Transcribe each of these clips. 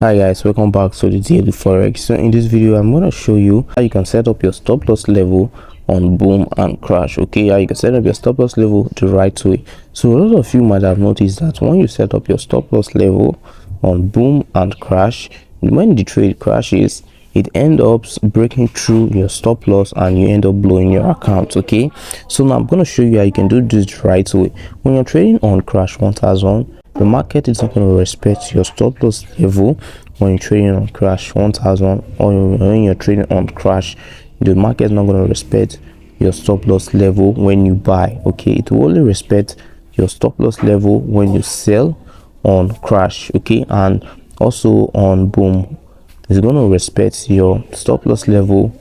Hi guys, welcome back to the daily forex. So in this video I'm going to show you how you can set up your stop loss level on boom and crash. Okay, how you can set up your stop loss level the right way. So a lot of you might have noticed that when you set up your stop loss level on boom and crash, when the trade crashes, it ends up breaking through your stop loss and you end up blowing your account. Okay, so now I'm going to show you how you can do this the right way. When you're trading on crash 1000, the market is not going to respect your stop loss level when you're trading on crash 1000, or when you're trading on crash. The market is not going to respect your stop loss level when you buy. Okay, it will only respect your stop loss level when you sell on crash. Okay, and also on boom, it's going to respect your stop loss level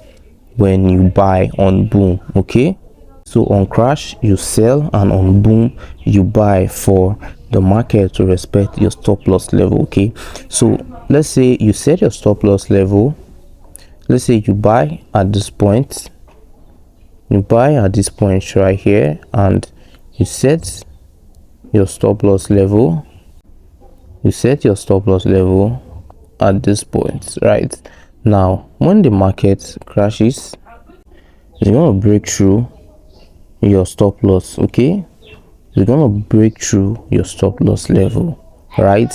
when you buy on boom. Okay, so on crash you sell and on boom you buy for the market to respect your stop loss level. Okay, so let's say you set your stop loss level. Let's say you buy at this point, right here, and you set your stop loss level at this point. Right now, when the market crashes, it's going to break through your stop loss. Okay, you're gonna break through your stop loss level, right?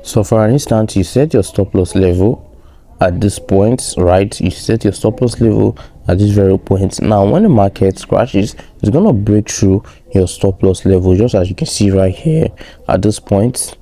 So for an instance, you set your stop loss level at this point, right? You set your stop loss level at this very point. Now when the market crashes, it's gonna break through your stop loss level, just as you can see right here at this point.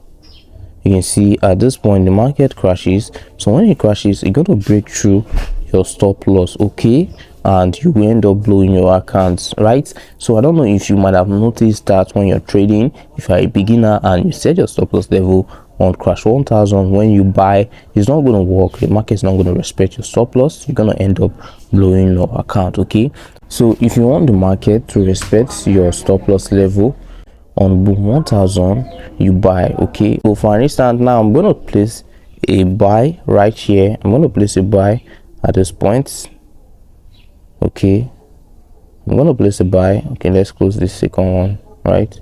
You can see at this point the market crashes. So when it crashes, it's going to break through your stop loss. Okay, and you will end up blowing your accounts, right? So I don't know if you might have noticed that when you're trading, if you're a beginner and you set your stop loss level on crash 1000, when you buy, it's not going to work. The market is not going to respect your stop loss. You're going to end up blowing your account. Okay, so if you want the market to respect your stop loss level on boom 1000, you buy. Okay, so for instance, now I'm going to place a buy right here. I'm going to place a buy at this point. Okay, I'm going to place a buy. Okay, let's close this second one. Right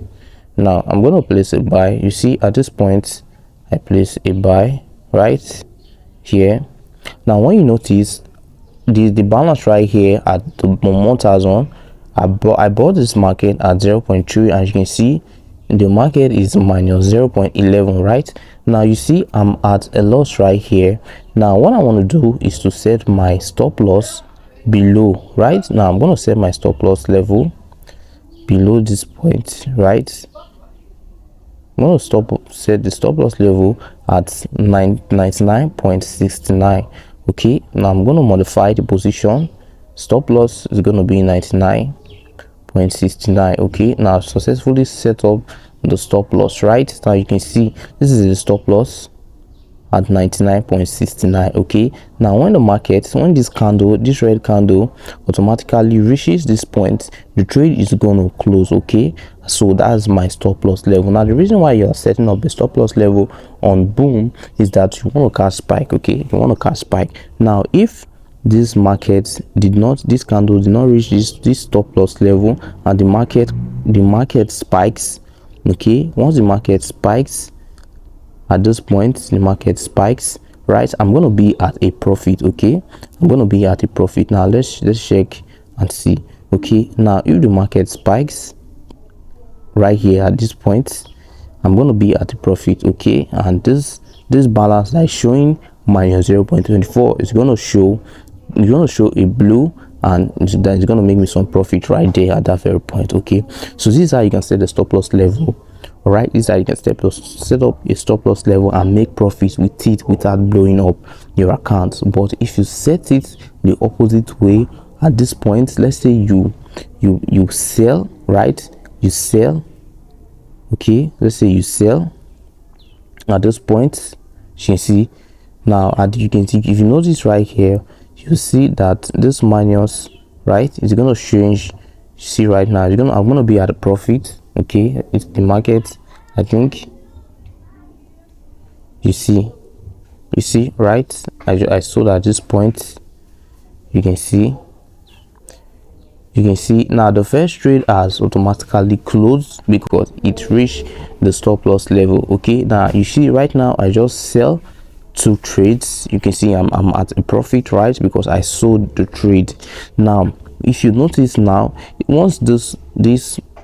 now I'm going to place a buy. You see at this point I place a buy right here. Now when you notice the balance right here at the 1000, I bought this market at 0.3, and you can see the market is minus 0.11. right now, you see I'm at a loss right here. Now what I want to do is to set my stop loss below. Right now I'm going to set my stop loss level below this point. Right, I'm going to set the stop loss level at 99.69. okay, now I'm going to modify the position. Stop loss is going to be 99.69. okay, now I've successfully set up the stop loss. Right now you can see this is the stop loss at 99.69. okay, now when the market, when this red candle automatically reaches this point, the trade is going to close. Okay, so that's my stop loss level. Now the reason why you're setting up a stop loss level on boom is that you want to catch spike. Okay, you want to catch spike. Now if this candle did not reach this stop loss level, and the market spikes. Okay, once the market spikes at this point, the market spikes, right, I'm going to be at a profit. Okay, I'm going to be at a profit. Now let's check and see. Okay, now if the market spikes right here at this point, I'm going to be at a profit. Okay, and this balance that is showing minus 0.24 is going to show a blue, and that is going to make me some profit right there at that very point. Okay, so this is how you can set the stop loss level. All right, this is how you can set up a stop loss level and make profits with it without blowing up your account. But if you set it the opposite way at this point, let's say you sell, right, you sell. Okay, let's say you sell at this point. You can see now, you can see, if you notice right here, you see that this minus, right, is going to change. See right now, I'm going to be at a profit. Okay, it's the market, I think. You see right, I sold at this point. You can see now the first trade has automatically closed because it reached the stop loss level. Okay, now you see right now I just sell two trades. You can see I'm at a profit, right? Because I sold the trade. Now if you notice, now once this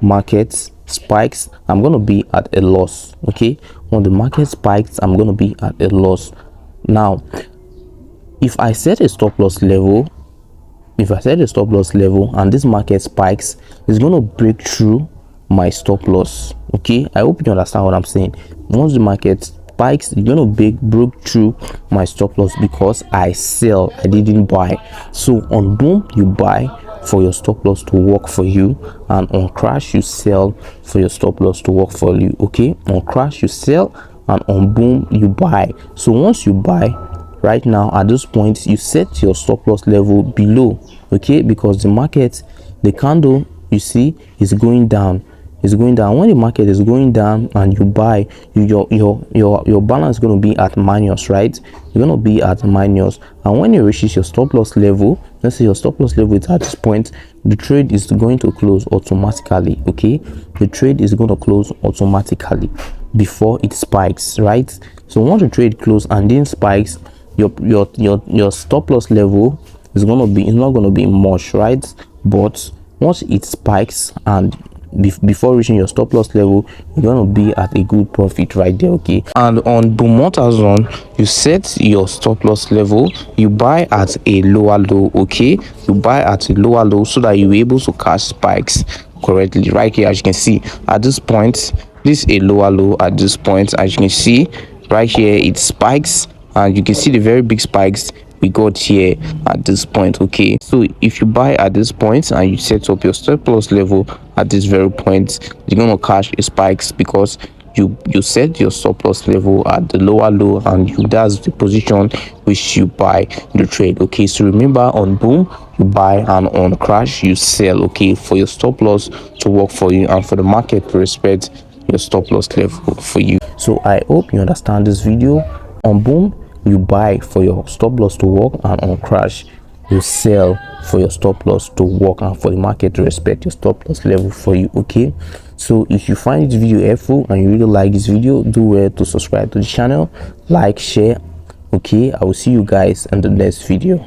market spikes, I'm gonna be at a loss. Okay, when the market spikes, I'm gonna be at a loss. Now if I set a stop loss level, and this market spikes, it's going to break through my stop loss. Okay, I hope you understand what I'm saying. Once the market spikes, it's going to break through my stop loss because I sell, I didn't buy. So on boom, you buy for your stop loss to work for you, and on crash you sell for your stop loss to work for you. Okay, on crash you sell, and on boom you buy. So once you buy, right now at this point, you set your stop loss level below. Okay, because the market, the candle, you see, is going down. When the market is going down and you buy, your balance is going to be at minus, right? You're going to be at minus. And when it reaches your stop loss level, let's say your stop loss level is at this point, the trade is going to close automatically. Okay, the trade is going to close automatically before it spikes, right? So once the trade closes and then spikes, your stop loss level is going to be, it's not going to be much, right? But once it spikes and before reaching your stop loss level, you're going to be at a good profit right there. Okay, and on boom zone, you set your stop loss level, you buy at a lower low. Okay, you buy at a lower low so that you're able to catch spikes correctly. Right here, as you can see, at this point, this is a lower low. At this point, as you can see right here, it spikes, and you can see the very big spikes we got here at this point. Okay, so if you buy at this point and you set up your stop loss level at this very point, you're gonna catch spikes because you set your stop loss level at the lower low, and that's the position which you buy the trade. Okay, so remember, on boom you buy and on crash you sell. Okay, for your stop loss to work for you and for the market to respect your stop loss level for you. So I hope you understand this video. On boom you buy for your stop loss to work, and on crash you sell for your stop loss to work and for the market to respect your stop loss level for you. Okay, so if you find this video helpful and you really like this video, do well to subscribe to the channel, like, share. Okay, I will see you guys in the next video.